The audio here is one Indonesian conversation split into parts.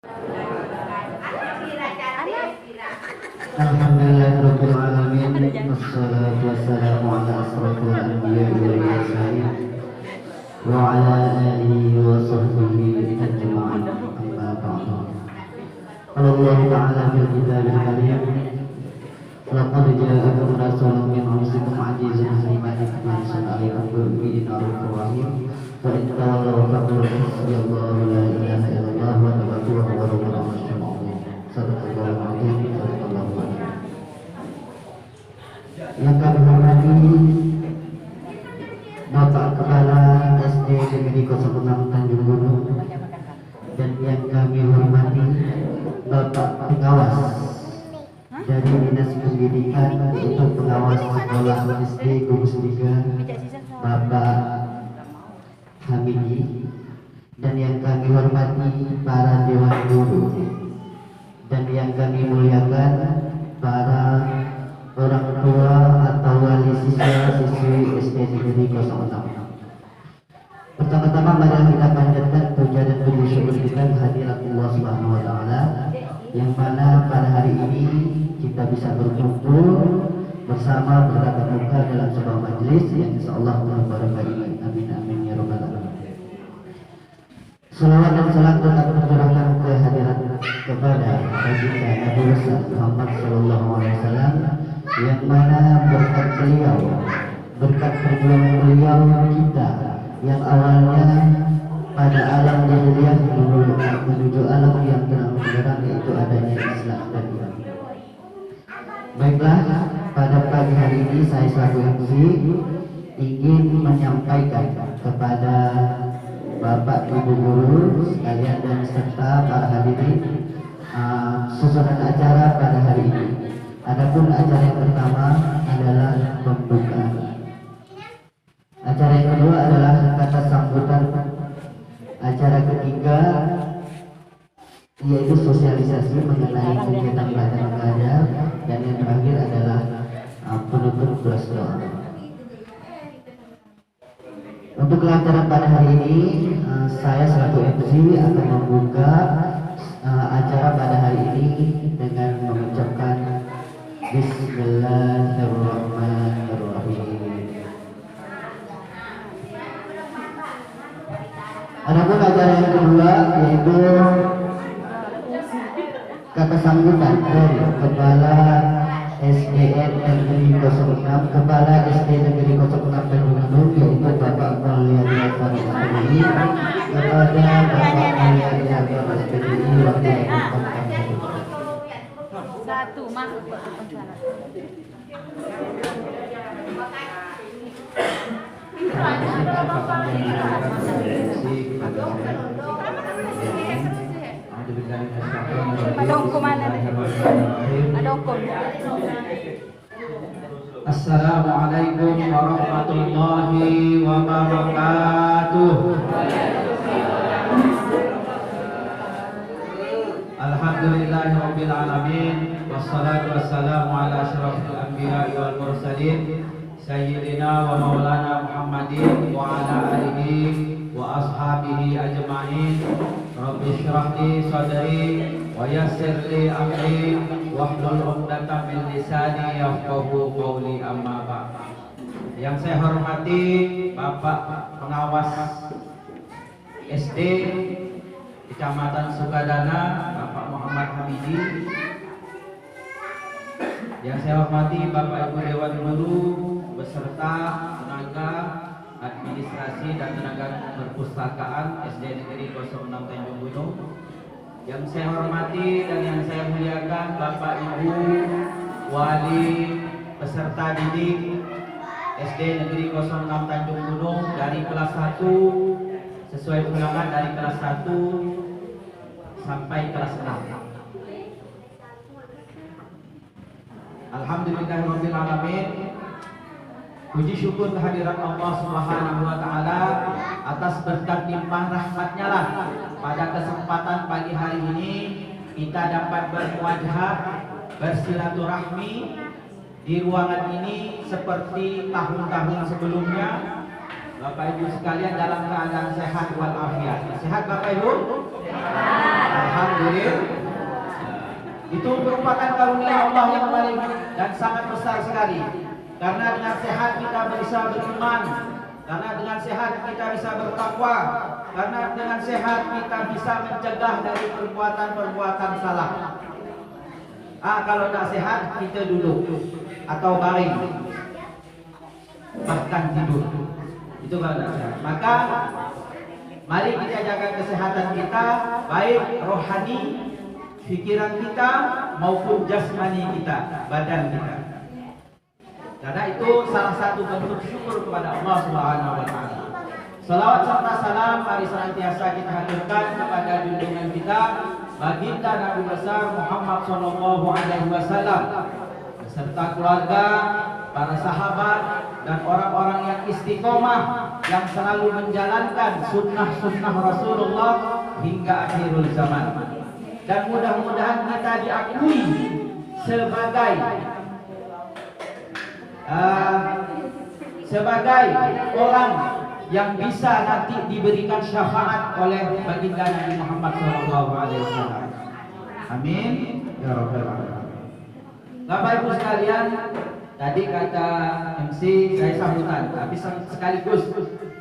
Alhamdulillahirabbil alamin wassalatu wassalamu ala asrofil anbiya'i wal mursalin wa ala alihi wa sahbihi ajma'in amma ba'du. Allah Ta'ala fil kitabil karim laqad ja'akum rasulun min anfusikum 'azizun 'alaihi ma anzalna ilaykum rahim wa in tawallaw faqul hasbiyallahu la ilaha illallah wa tawakkaltu 'ala Allah. Sadaqallahul 'azim. Yang kami hormati Bapak Kepala SD Negeri 06 Tanjung Gunung, dan yang kami hormati Bapak Pengawas dari Dinas Pendidikan untuk pengawas sekolah SD Gugus 3 Bapak Hamidi, dan yang kami hormati para dewan guru, dan yang kami muliakan para orang tua atau wali siswa siswi SD Negeri 06. Pertama-tama mari kita panjatkan puja dan puji syukur kita kehadirat Allah Subhanahu wa taala, yang mana pada hari ini kita bisa berkumpul bersama bertatap muka dalam sebuah majelis yang insyaallah barokah. Amin amin ya rabbal alamin. Salawat dan salam tetap tercurahkan ke hadirat kepada baginda Nabi Muhammad sallallahu alaihi wasallam, yang mana berkat beliau, berkat perjuangan beliau, kita yang awalnya pada alam jahiliyah menuju alam yang terang benderang, yaitu adanya Islam dan iman. Baiklah, pada pagi hari ini saya selaku MC ingin menyampaikan kepada Bapak Ibu guru sekalian dan serta para hadirin susunan acara pada hari ini. Adapun acara yang pertama adalah pembukaan. Acara yang kedua adalah kata sambutan. Acara ketiga yaitu sosialisasi mengenai kegiatan belajar mengajar, dan yang terakhir adalah penutup plus doa. Untuk kelancaran pada hari ini, saya selaku MC akan membuka acara pada hari ini dengan mengucapkan Bismillahirrahmanirrahim. Adapun acara yang kedua yaitu kata sambutan dari Kepala SDN Negeri 06, Kepala SD Negeri 06 Tanjung Gunung, yaitu Bapak Mulyadi SPDI, kepada Bapak Mulyadi SPDI waktu satu mas. Ada hukum mana? Ada hukum. Assalamualaikum warahmatullahi wabarakatuh. Alhamdulillahirabbil alamin, wassalatu wassalamu ala asyrafil anbiya'i wal mursalin sayyidina wa maulana Muhammadin wa ala alihi wa ashabihi ajma'in. Rabbi shrah li sadri wa yassir li amri wahlul 'uqdatam min lisani yafqahu qawli, amma ba'd. Yang saya hormati Bapak Pengawas SD Kecamatan Sukadana, Bapak Muhammad Hamidi. Yang saya hormati Bapak Ibu Dewan Guru beserta tenaga administrasi dan tenaga perpustakaan SD Negeri 06 Tanjung Gunung. Yang saya hormati dan yang saya muliakan Bapak Ibu wali peserta didik SD Negeri 06 Tanjung Gunung dari kelas 1 sesuai ulangan dari kelas 1 sampai kelas 6. Alhamdulillahirabbil alamin. Puji syukur kehadirat Allah Subhanahu wa taala atas berkat limpah rahmatnya lah pada kesempatan pagi hari ini kita dapat bermuajah bersilaturahmi di ruangan ini seperti tahun-tahun sebelumnya. Bapak Ibu sekalian dalam keadaan sehat walafiat. Sehat Bapak Ibu? Sehat. hadirin. Itu merupakan karunia Allah yang paling dan sangat besar sekali. Karena dengan sehat kita bisa beriman, karena dengan sehat kita bisa bertakwa, karena dengan sehat kita bisa mencegah dari perbuatan-perbuatan salah. Kalau tidak sehat kita duduk atau baring, bahkan tidur. Itu kalau tidak sehat. Maka mari kita jaga kesehatan kita, baik rohani, pikiran kita maupun jasmani kita, badan kita. Karena itu salah satu bentuk syukur kepada Allah Subhanahu wa taala. Salawat serta salam mari senantiasa kita haturkan kepada junjungan kita baginda Nabi besar Muhammad sallallahu alaihi wasallam beserta keluarga, para sahabat dan orang-orang yang istiqomah yang selalu menjalankan sunnah-sunnah Rasulullah hingga akhirul zaman. Dan mudah-mudahan kita diakui sebagai orang yang bisa nanti diberikan syafaat oleh baginda Nabi Muhammad SAW. Amin ya rabbal alamin. Bapak Ibu sekalian, tadi kata MC saya sambutan, tapi sekaligus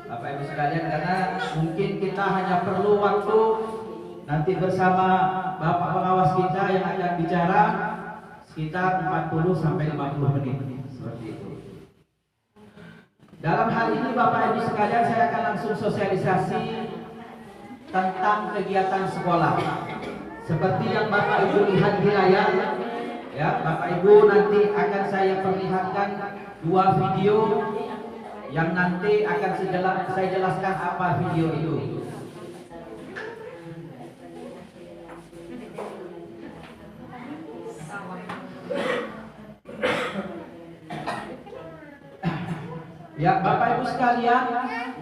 Bapak Ibu sekalian, karena mungkin kita hanya perlu waktu nanti bersama Bapak pengawas kita yang akan bicara sekitar 40 sampai 50 menit seperti itu. Dalam hal ini Bapak Ibu sekalian, saya akan langsung sosialisasi tentang kegiatan sekolah. Seperti yang Bapak Ibu lihat di layar, ya, Bapak Ibu nanti akan saya perlihatkan 2 video yang nanti akan saya jelaskan apa video itu. Ya, Bapak Ibu sekalian,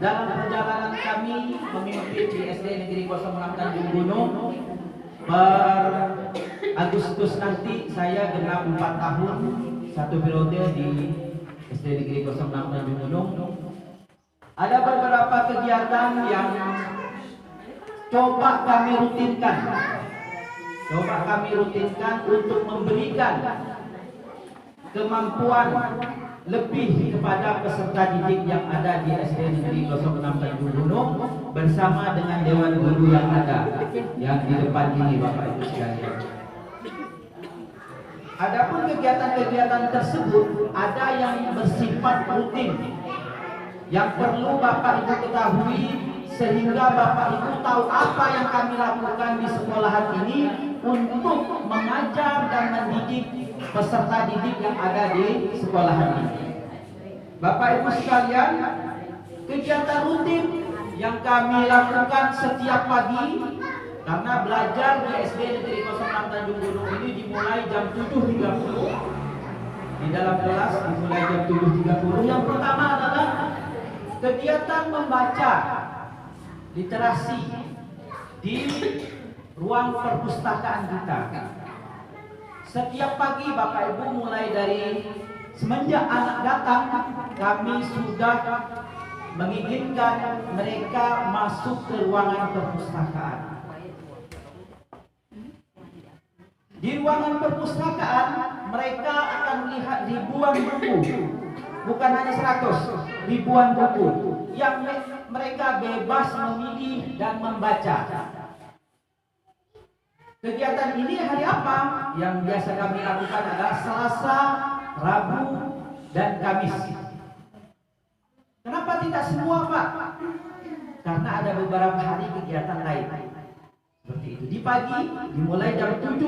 dalam perjalanan kami memimpin di SD Negeri 06 Tanjung Gunung, per Agustus nanti saya genap 4 tahun, 1 periode di SD Negeri 06 Tanjung Gunung. Ada beberapa kegiatan yang coba kami rutinkan untuk memberikan kemampuan lebih kepada peserta didik yang ada di SD Negeri 06 Tanjung Gunung bersama dengan Dewan Guru yang ada yang di depan ini Bapak Ibu sekalian. Adapun kegiatan-kegiatan tersebut ada yang bersifat rutin yang perlu Bapak Ibu ketahui sehingga Bapak Ibu tahu apa yang kami lakukan di sekolahan ini untuk mengajar dan mendidik peserta didik yang ada di sekolahan ini. Bapak Ibu sekalian, kegiatan rutin yang kami lakukan setiap pagi, karena belajar di SD Negeri 06 Tanjung Gunung ini dimulai jam 7.30. Di dalam kelas dimulai jam 7.30. Yang pertama adalah kegiatan membaca literasi di ruang perpustakaan kita. Setiap pagi Bapak Ibu mulai dari semenjak anak datang kami sudah mengizinkan mereka masuk ke ruangan perpustakaan. Di ruangan perpustakaan mereka akan melihat ribuan buku, bukan hanya 100, ribuan buku yang mereka bebas memilih dan membaca. Kegiatan ini hari apa? Yang biasa kami lakukan adalah Selasa, Rabu, dan Kamis. Kenapa tidak semua, Pak? Karena ada beberapa hari kegiatan lain. Seperti itu. Di pagi dimulai jam 7.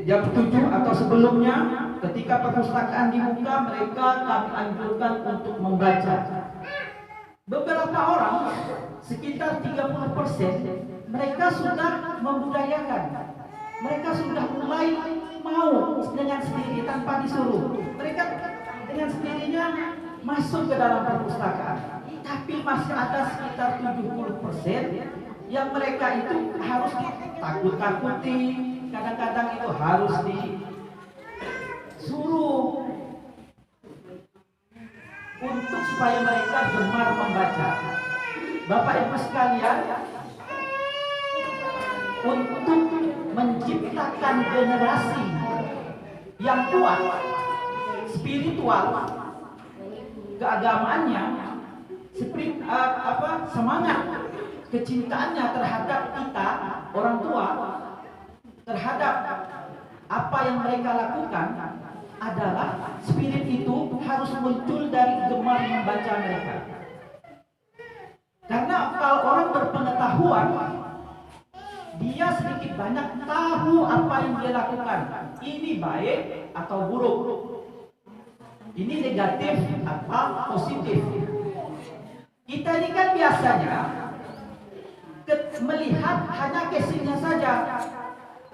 Jam 7 atau sebelumnya ketika perpustakaan dibuka mereka kami anjurkan untuk membaca. Beberapa orang sekitar 30% mereka sudah membudayakan. Mereka sudah mulai mau dengan sendiri tanpa disuruh. Mereka dengan sendirinya masuk ke dalam perpustakaan. Tapi masih ada sekitar 70% yang mereka itu harus ditakut-takuti. Kadang-kadang itu harus disuruh untuk supaya mereka gemar membaca. Bapak Ibu sekalian, untuk menciptakan generasi yang kuat, spiritual, keagamaannya, semangat kecintaannya terhadap kita orang tua, terhadap apa yang mereka lakukan adalah spirit itu harus muncul dari gemar membaca mereka. Karena kalau orang berpengetahuan, dia sedikit banyak tahu apa yang dia lakukan. Ini baik atau buruk, ini negatif atau positif. Kita ini kan biasanya melihat hanya casingnya saja.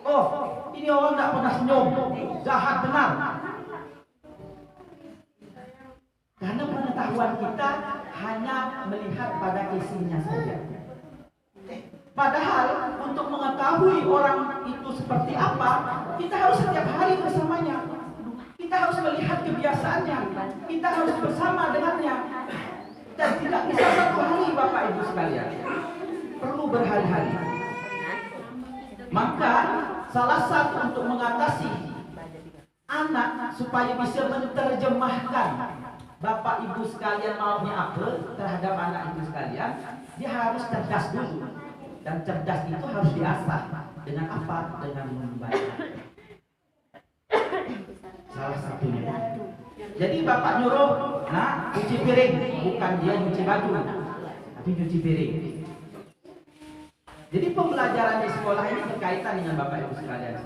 Oh, ini orang tidak pernah senyum, jahat benar. Karena pengetahuan kita hanya melihat pada casingnya saja. Padahal untuk mengetahui orang itu seperti apa, kita harus setiap hari bersamanya. Kita harus melihat kebiasaannya. Kita harus bersama dengannya. Dan tidak bisa satu hari, Bapak Ibu sekalian. Perlu berhari-hari. Maka salah satu untuk mengatasi anak supaya bisa menerjemahkan Bapak Ibu sekalian maunya apa terhadap anak itu sekalian, dia harus cerdas dulu. Dan cerdas itu harus diasah dengan apa? Dengan membaca. Salah satunya. Jadi Bapak nyuruh, nah, cuci piring, bukan dia nyuci baju, tapi nyuci piring. Jadi pembelajaran di sekolah ini berkaitan dengan Bapak Ibu sekalian.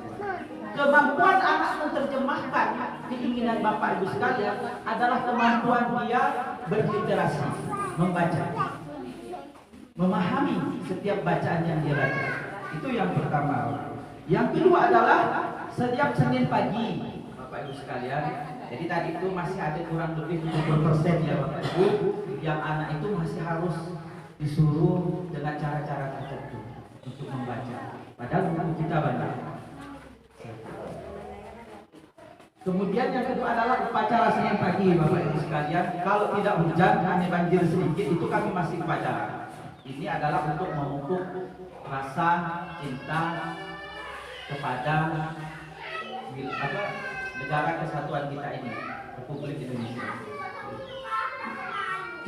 Kemampuan anak menerjemahkan keinginan Bapak Ibu sekalian adalah kemampuan dia berliterasi, membaca, memahami setiap bacaan yang dia baca. Itu yang pertama. Yang kedua adalah setiap Senin pagi, Bapak Ibu sekalian. Jadi tadi itu masih ada kurang lebih 70% ya Bapak Ibu, yang anak itu masih harus disuruh dengan cara-cara tertentu untuk membaca. Padahal buku kita banyak. Kemudian yang kedua adalah upacara Senin pagi, Bapak Ibu sekalian. Kalau tidak hujan, hanya banjir sedikit, itu kami masih upacara. Ini adalah untuk memupuk rasa cinta kepada negara kesatuan kita ini, Republik Indonesia.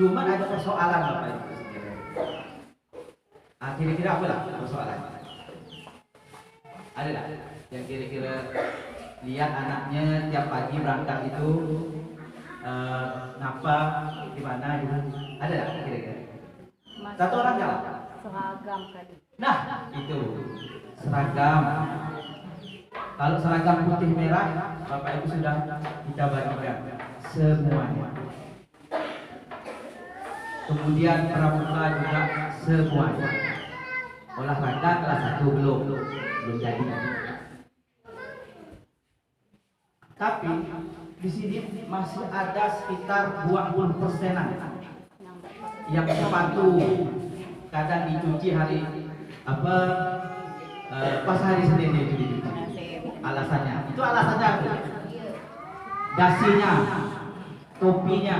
Cuma ada persoalan Bapak Ibu sekalian. Kira-kira apa lah persoalan? Ada lah yang kira-kira lihat anaknya tiap pagi berangkat itu ngapa gimana gitu? Ada lah kira-kira? Satu orang jalan. Seragam tadi. Nah, itu seragam. Kalau seragam putih merah, Bapak Ibu sudah kita bagikan semuanya. Kemudian pramuka juga semuanya. Olahraga kelas 1 belum jadi. Tapi di sini masih ada sekitar 20%-an yang sepatu kadang dicuci hari pas hari Senin itu dicuci. Alasannya, itu alasannya apa? Dasinya, topinya.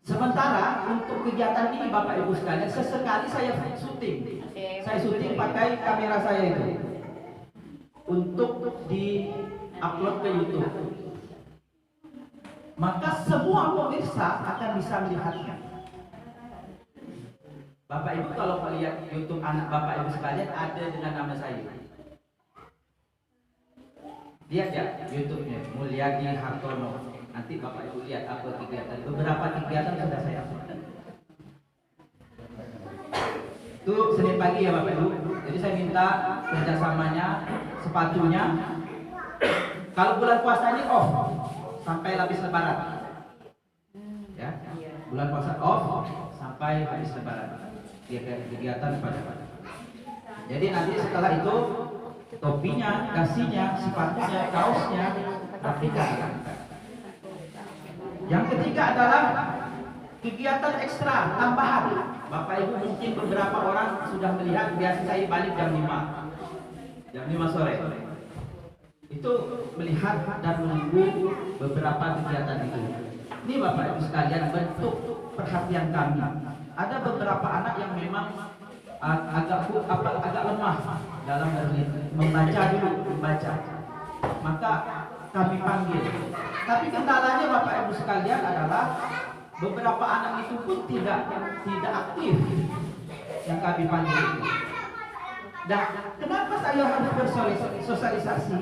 Sementara untuk kegiatan ini Bapak Ibu sekalian, sesekali saya syuting. Saya syuting pakai kamera saya itu untuk di-upload ke YouTube. Maka semua pemirsa akan bisa melihatnya. Bapak Ibu kalau melihat YouTube anak Bapak Ibu sekalian ada dengan nama saya. Lihat ya YouTube-nya Mulyadi Hartono. Nanti Bapak Ibu lihat apa kegiatan. Beberapa kegiatan sudah saya upload. Itu Senin pagi ya Bapak Ibu. Jadi saya minta kerjasamanya, sepatunya. Kalau bulan puasa ini off sampai habis Lebaran. Ya, bulan puasa off sampai habis Lebaran. Kegiatan pada. Jadi nanti setelah itu topinya, dasinya, sepatunya, kaosnya, rapikan. Yang ketiga adalah kegiatan ekstra tambahan. Bapak Ibu mungkin beberapa orang sudah melihat, biasa saya balik jam 5 sore. Itu melihat dan menunggu beberapa kegiatan itu. Ini Bapak Ibu sekalian bentuk perhatian kami. Ada beberapa anak yang memang agak lemah dalam membaca dulu, membaca. Maka kami panggil. Tapi kendalanya Bapak Ibu sekalian adalah beberapa anak itu pun tidak aktif yang kami panggil itu. Dan kenapa saya harus bersosialisasi?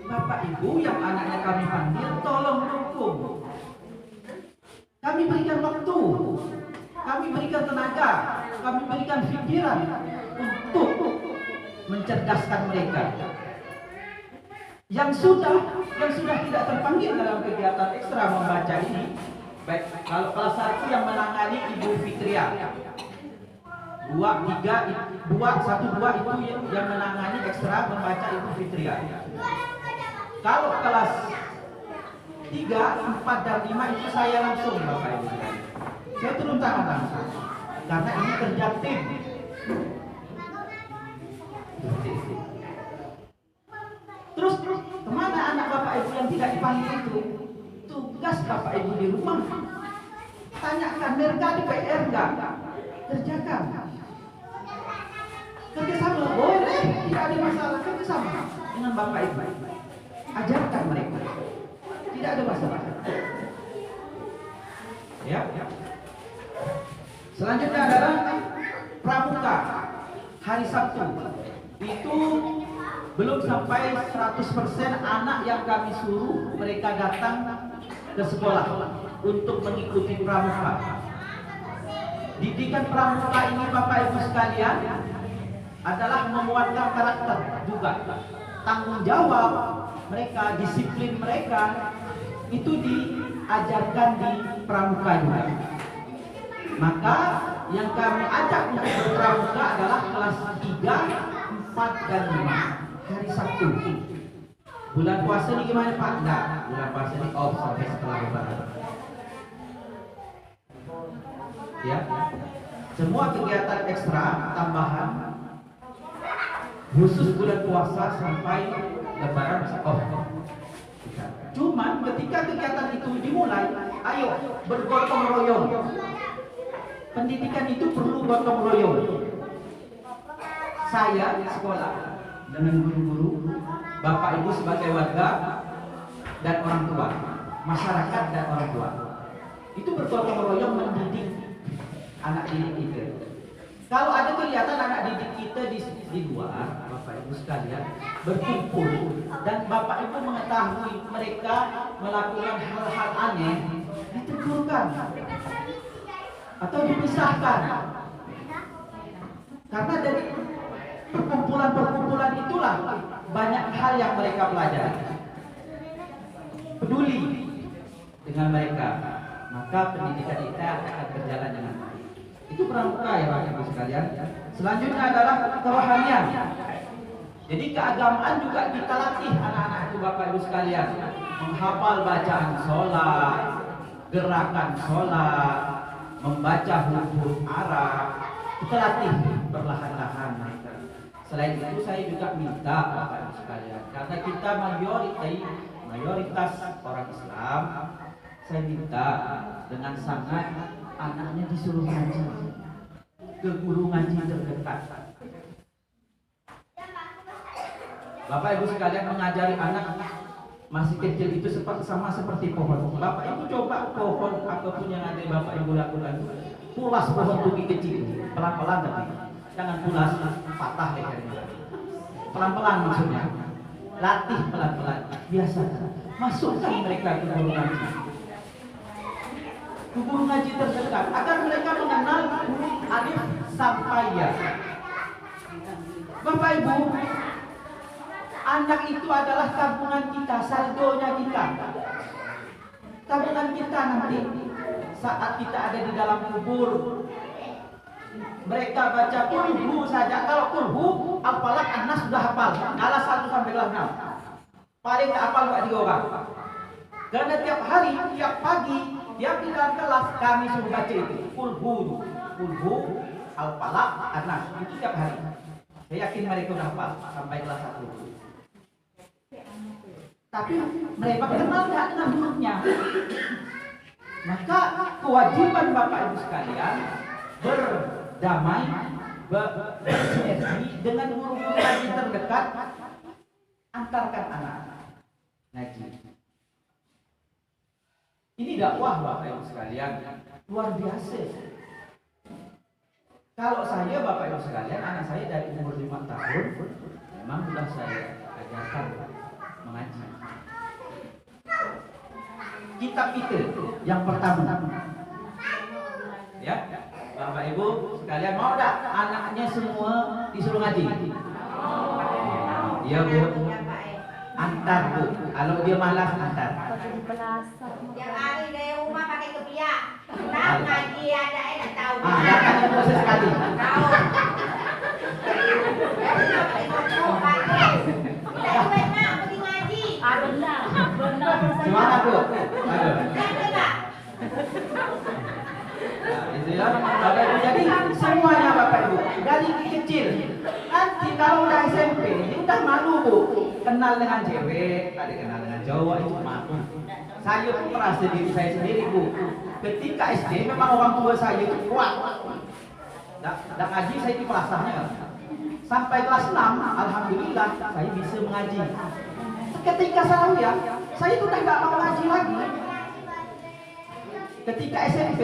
Bapak Ibu yang anaknya kami panggil, tolong dukung. Kami berikan waktu, kami berikan tenaga, kami berikan pikiran untuk mencerdaskan mereka. Yang sudah tidak terpanggil dalam kegiatan ekstra membaca ini, baik kalau kelas 1 yang menangani Ibu Fitria, 1, 2 itu yang menangani ekstra membaca Ibu Fitria. Kalau kelas 3, 4 dan 5 itu saya langsung Bapak Ibu. Saya turun tangan langsung. Karena ini kerja tim. Terus kemana anak Bapak Ibu yang tidak dipanggil itu? Tugas Bapak Ibu di rumah. Tanyakan mereka di PR enggak? Kerjakan. Kerjasama boleh, tidak ada masalah. Kerjasama dengan Bapak Ibu. Ajarkan mereka. Tidak ada masalah. Ya. Selanjutnya adalah pramuka hari Sabtu. Itu belum sampai 100% anak yang kami suruh mereka datang ke sekolah untuk mengikuti pramuka. Didikan pramuka ini Bapak Ibu sekalian adalah menguatkan karakter juga. Tanggung jawab mereka, disiplin mereka itu diajarkan di pramuka juga. Maka yang kami ajak untuk berpramuka adalah kelas 3, 4 dan 5 hari Sabtu. Bulan puasa ini gimana Pak? Enggak, bulan puasa ini off sampai setelah Lebaran. Ya, semua kegiatan ekstra tambahan khusus bulan puasa sampai Lebaran bisa off. Cuman ketika kegiatan itu dimulai, ayo bergotong royong. Pendidikan itu perlu gotong royong. Saya di sekolah dengan guru-guru, Bapak Ibu sebagai warga dan orang tua, masyarakat dan orang tua, itu bergotong royong mendidik anak didik kita. Kalau ada kelihatan anak didik kita di luar, Bapak Ibu sekalian berkumpul dan Bapak Ibu mengetahui mereka melakukan hal-hal aneh, ditegurkan atau dipisahkan. Karena dari perkumpulan itulah banyak hal yang mereka pelajari. Peduli dengan mereka, maka pendidikan kita akan berjalan dengan baik. Itu pramuka ya Bapak Ibu sekalian. Selanjutnya adalah kerohanian. Jadi keagamaan juga kita latih anak-anak itu Bapak Ibu sekalian, menghafal bacaan sholat, gerakan sholat, membaca huruf Arab, kita latih perlahan-lahan mereka. Selain itu saya juga minta Bapak Ibu sekalian, karena kita mayoritas orang Islam, saya minta dengan sangat anaknya disuruh ngaji ke guru ngaji terdekat. Bapak Ibu sekalian mengajari anak masih kecil itu sama seperti pohon. Bapak Ibu coba pohon apapun yang ada Bapak Ibu lakukan, pulas pohon tuki kecil, pelan-pelan tapi jangan pulas patah lehernya. Pelan-pelan maksudnya, latih pelan-pelan, biasakan. Masukkan mereka ke guru ngaji. Guru ngaji terdekat agar mereka mengenal huruf alif sampai ya. Bapak Ibu, anak itu adalah tabungan kita, saldonya kita. Tabungan kita nanti saat kita ada di dalam kubur. Mereka baca kulhu saja. Kalau kulhu, Al-Falaq, An-Nas sudah hafal. Alas 1 sampai kelas 6. Paling tak hafal 2 orang. Karena tiap hari, tiap pagi, tiap di dalam kelas kami suruh baca itu. Kulhu, Al-Falaq, An-Nas. Itu tiap hari. Saya yakin mereka sudah hafal sampai kelas 1. Tapi mereka kenal tidak dengan hurufnya. Maka kewajiban Bapak Ibu sekalian berdamai bersinergi dengan guru-guru ngaji terdekat, antarkan anak ngaji. Ini dakwah Bapak Ibu sekalian, luar biasa. Kalau saya Bapak Ibu sekalian, anak saya dari umur 5 tahun memang sudah saya ajarkan mengaji. Kitab itu yang pertama. Ya, Bapak Ibu sekalian, mau tak anaknya semua disuruh ngaji? Iya Bu. Antar Bu. Kalau dia malas antar. Yang hari dari rumah pakai kebiak. Tak ngaji ada tak tahu. Datang ibu sesekali. Tahu. Tidak duit nak pergi ngaji. Benar. Semangat Bu. Aduh. Tidak. Itu ya. Bapak Ibu, jadi semuanya Bapak Ibu dari kecil. Nanti kalau udah SMP, dia udah malu Bu. Kenal dengan cewek, tadi kenal dengan cowok itu malu. Saya pun merasa diri saya sendiri Bu. Ketika SD memang orang tua saya itu kuat. Dan ngaji saya di pelasahnya. Sampai kelas 6, alhamdulillah saya bisa mengaji. Ketika saya itu udah gak mau ngaji lagi. Ketika SMP,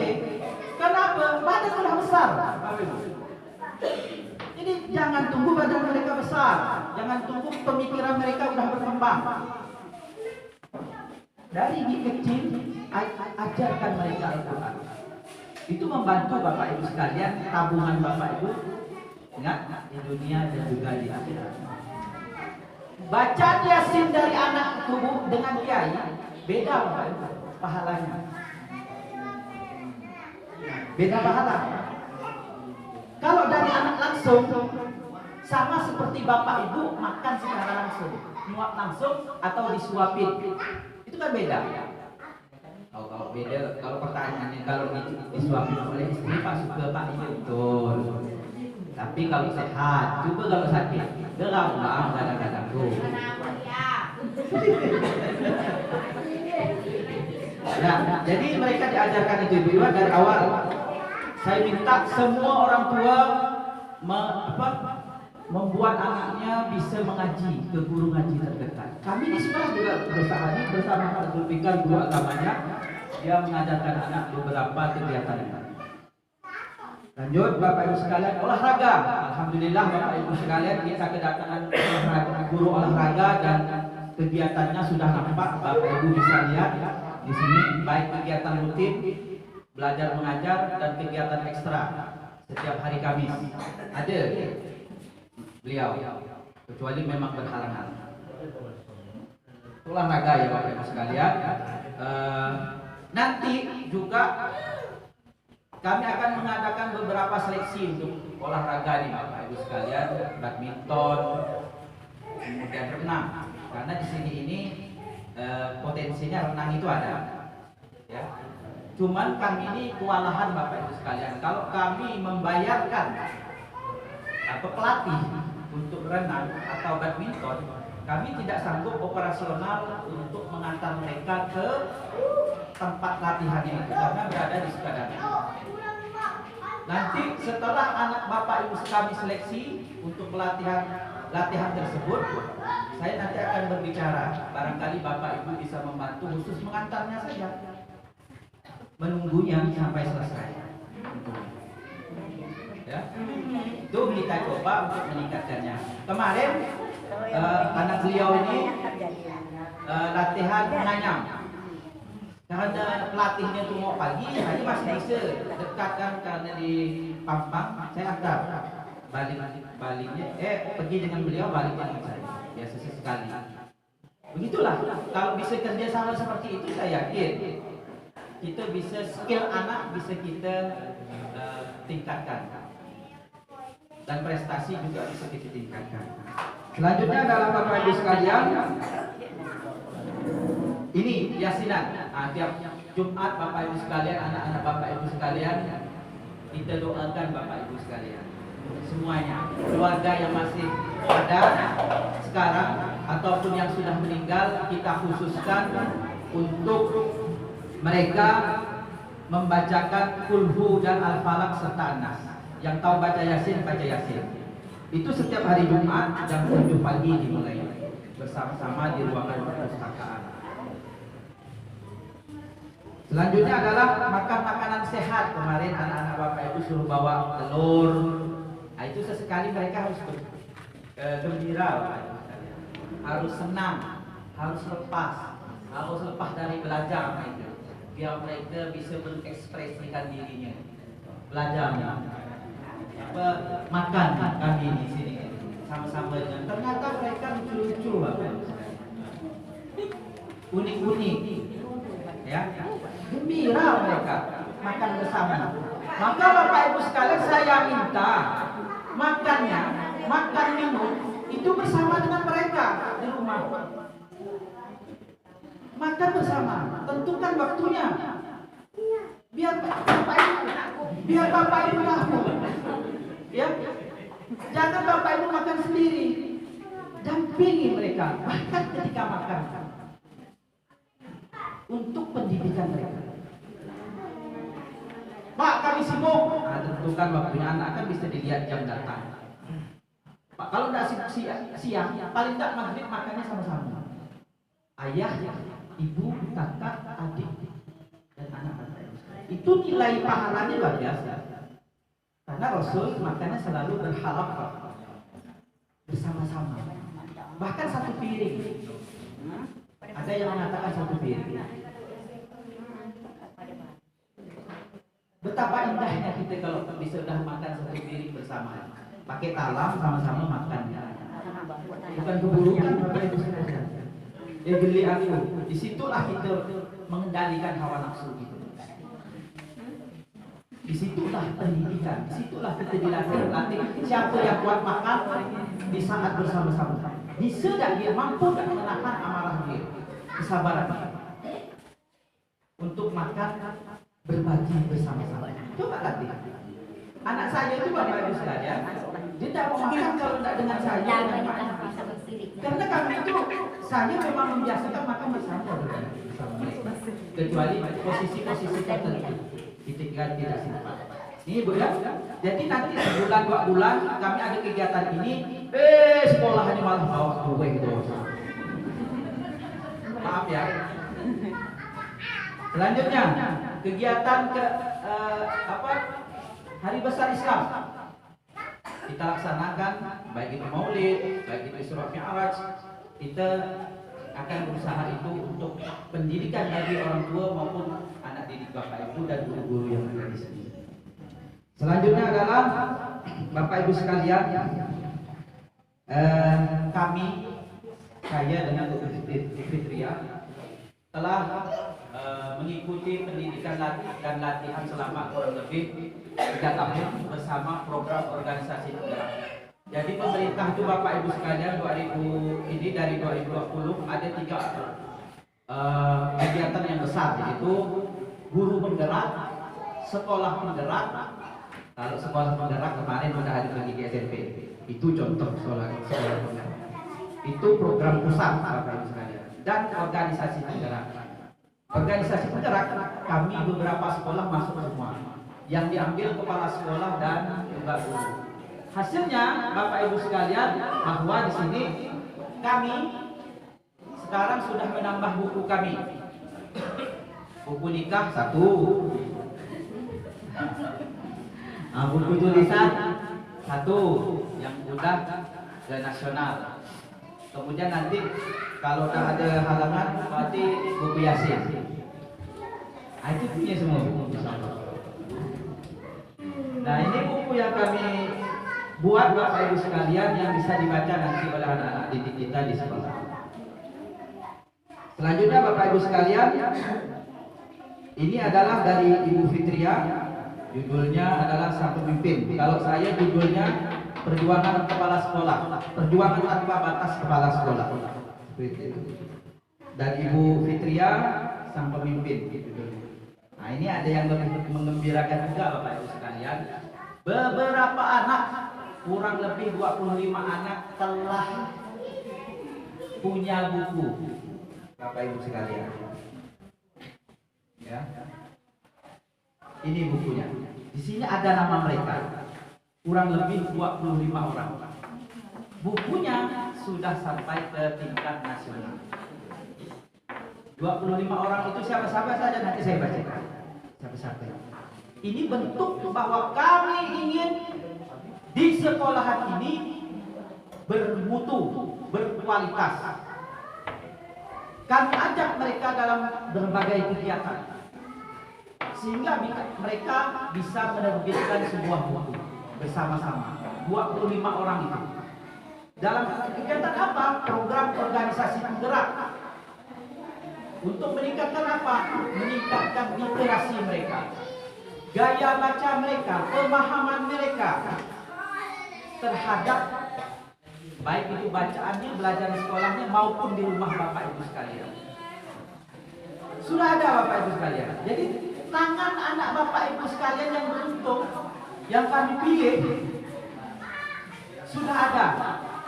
kenapa? Badan udah besar. Jadi jangan tunggu badan mereka besar, jangan tunggu pemikiran mereka udah berkembang. Dari kecil ajarkan mereka Al-Quran. Itu membantu Bapak Ibu sekalian, tabungan Bapak Ibu ingat di dunia dan juga di akhirat. Bacaan Yasin dari anak tubuh dengan kiai beda Bapak Ibu pahalanya. Beda pahala. Kalau dari anak langsung sama seperti Bapak Ibu makan secara langsung, nyuap langsung atau disuapin. Itu kan beda. Kalau beda, kalau pertanyaannya kalau disuapin oleh istri Pak suka Pak iya betul. Tapi kalau sehat, coba kalau sakit, geram lah kadang-kadang tuh. Ya, jadi mereka diajarkan itu Ibu dari awal. Saya minta semua orang tua membuat anaknya bisa mengaji ke guru ngaji terdekat. Kami di sekolah juga bersama Pak Zulfikar guru agamanya, dia mengajarkan anak beberapa kegiatan. Lanjut Bapak Ibu sekalian, olahraga. Alhamdulillah Bapak Ibu sekalian, kita kedatangan guru olahraga dan kegiatannya sudah nampak. Bapak Ibu bisa lihat di sini, baik kegiatan rutin, belajar mengajar dan kegiatan ekstra setiap hari Kamis. Ada beliau, kecuali memang berhalangan. Olahraga ya Bapak Ibu sekalian. Nanti juga kami akan mengadakan beberapa seleksi untuk olahraga nih Bapak Ibu sekalian, badminton, kemudian renang. Karena di sini ini potensinya renang itu ada. Ya. Cuman kami ini kewalahan Bapak Ibu sekalian. Kalau kami membayarkan pelatih untuk renang atau badminton, kami tidak sanggup operasional untuk mengantar mereka ke tempat latihannya itu karena berada di Sukadana. Nanti setelah anak Bapak Ibu kami seleksi untuk latihan tersebut, saya nanti akan berbicara. Barangkali Bapak Ibu bisa membantu khusus mengantarnya saja, menunggunya sampai selesai. Ya, itu kita coba untuk meningkatkannya. Kemarin anak beliau ini latihan menganyam. Karena pelatihnya tuh mau pagi, saya masih bisa dekat kan karena di Pampang, saya antar baliknya, pergi dengan beliau, baliknya dengan saya, biasa sekali. Begitulah, kalau bisa kerja sama seperti itu, saya yakin kita bisa skill anak bisa kita tingkatkan dan prestasi juga bisa kita tingkatkan. Selanjutnya adalah Bapak Ibu sekalian, ini yasinan. Tiap Jumat Bapak Ibu sekalian, anak-anak Bapak Ibu sekalian, kita doakan Bapak Ibu sekalian semuanya, keluarga yang masih ada sekarang ataupun yang sudah meninggal, kita khususkan untuk mereka membacakan Kulhu dan Al-Falaq serta An-Nas. Yang tahu baca Yasin, baca Yasin. Itu setiap hari Jumat jam 7 pagi dimulai bersama-sama di ruangan perpustakaan. Selanjutnya adalah makan makanan sehat. Kemarin anak-anak Bapak Ibu suruh bawa telur. Nah, itu sesekali mereka harus gembira, Bapak Ibu sekalian. Harus senang, harus lepas dari belajar mereka. Biar mereka bisa mengekspresikan dirinya. Belajar, makan kami di sini sama-sama dengan. Ternyata mereka lucu-lucu, Bapak Ibu sekalian. Unik-unik, ya. Gembira mereka makan bersama. Maka Bapak Ibu sekalian, saya minta makan minum itu bersama dengan mereka di rumah. Makan bersama, tentukan waktunya. Biar Bapak Ibu tahu. Ya. Jangan Bapak Ibu makan sendiri. Dampingi mereka bahkan ketika makan. Untuk pendidikan mereka. Pak, kami sibuk. Nah, tentukan waktunya. Anak kan bisa dilihat jam datang. Pak, kalau tidak siang, paling tidak maghrib makannya sama-sama. Ayah, ibu, kakak, adik, dan anak-anak. Itu nilai pahalanya luar biasa. Karena Rasul makannya selalu berhalap bersama-sama. Bahkan satu piring. Ada yang mengatakan satu piring. Betapa indahnya kita kalau bisa sudah makan satu piring bersama. Pakai talam sama-sama makan. Bukan keburukan, Bapak Ibu sekalian. Ya geli aku. Disitulah kita mengendalikan hawa nafsu gitu. Disitulah pendidikan. Disitulah kita dilatih. Siapa yang kuat makan di saat bersama-sama. Bisa tak dia mampu tak menahan amarah dia, kesabaran dia. Untuk makan berbagi bersama-sama. Coba latih. Anak saya itu Bapak Ibu sekalian, dia tidak mau makan kalau tidak dengan saya. Karena kami itu, saya memang membiasakan makan bersama. Kecuali posisi-posisi tertentu. Tidak simpan. Ini Bu ya. Jadi nanti sebulan 2 bulan kami ada kegiatan ini. Sekolahnya malah bawa kue gitu. Maaf ya. Selanjutnya kegiatan Hari Besar Islam kita laksanakan, baik itu Maulid, baik itu Isra Mi'raj. Kita akan berusaha itu untuk pendidikan bagi orang tua maupun anak didik Bapak Ibu dan guru-guru yang ada di sini. Selanjutnya adalah Bapak Ibu sekalian, saya dengan Bu Fitria telah mengikuti pendidikan dan latihan selama kurang lebih 3 tahun bersama program organisasi penggerak. Jadi pemerintah itu Bapak Ibu sekalian dari 2020 ada 3 kegiatan yang besar, yaitu guru penggerak, sekolah penggerak. Kalau sekolah penggerak kemarin sudah ada lagi di SMP. Itu contoh sekolah penggerak. Itu program pusat Bapak Ibu sekalian. Dan organisasi penggerak. Organisasi penggerak kami beberapa sekolah masuk semua. Yang diambil kepala sekolah dan juga guru. Hasilnya Bapak Ibu sekalian bahwa di sini kami sekarang sudah menambah buku kami. Buku nikah 1. Buku tulisan 1 yang udah ke nasional. Kemudian nanti kalau tak ada halangan berarti buku Yasin. Itu punya semua buku. Nah, ini buku yang kami buat Bapak Ibu sekalian yang bisa dibaca nanti oleh anak-anak didik kita di sekolah. Selanjutnya Bapak Ibu sekalian, ini adalah dari Ibu Fitria. Judulnya adalah Sang Pemimpin. Kalau saya judulnya Perjuangan Kepala Sekolah, Perjuangan Tanpa Batas Kepala Sekolah. Dan Ibu Fitria Sang Pemimpin. Nah, ini ada yang lebih mengembirakan juga Bapak Ibu sekalian. Beberapa anak, kurang lebih 25 anak telah punya buku Bapak Ibu sekalian. Ya. Ini bukunya. Di sini ada nama mereka. kurang lebih 25 orang. Bukunya sudah sampai ke tingkat nasional. 25 orang itu siapa-siapa saja nanti saya bacakan. Siapa-siapa. Ini bentuk bahwa kami ingin di sekolahan ini bermutu, berkualitas. Kami ajak mereka dalam berbagai kegiatan sehingga mereka bisa menerbitkan sebuah buku bersama-sama. 25 orang itu. Dalam kegiatan apa? Program organisasi penggerak. Untuk meningkatkan apa? Meningkatkan literasi mereka, gaya baca mereka, pemahaman mereka terhadap baik itu bacaannya, belajar di sekolahnya maupun di rumah Bapak Ibu sekalian. Sudah ada Bapak Ibu sekalian. Jadi tangan anak Bapak Ibu sekalian yang beruntung yang kami pilih sudah ada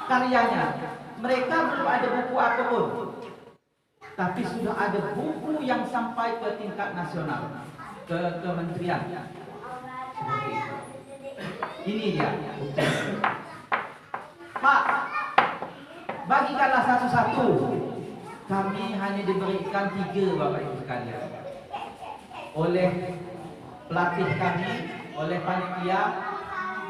karyanya. Mereka belum ada buku apapun, tapi sudah ada buku yang sampai ke tingkat nasional, ke kementerian. Seperti itu. Ini dia. Pak, bagikanlah satu-satu. Kami hanya diberikan 3 Bapak Ibu sekalian. Oleh pelatih kami, oleh panitia,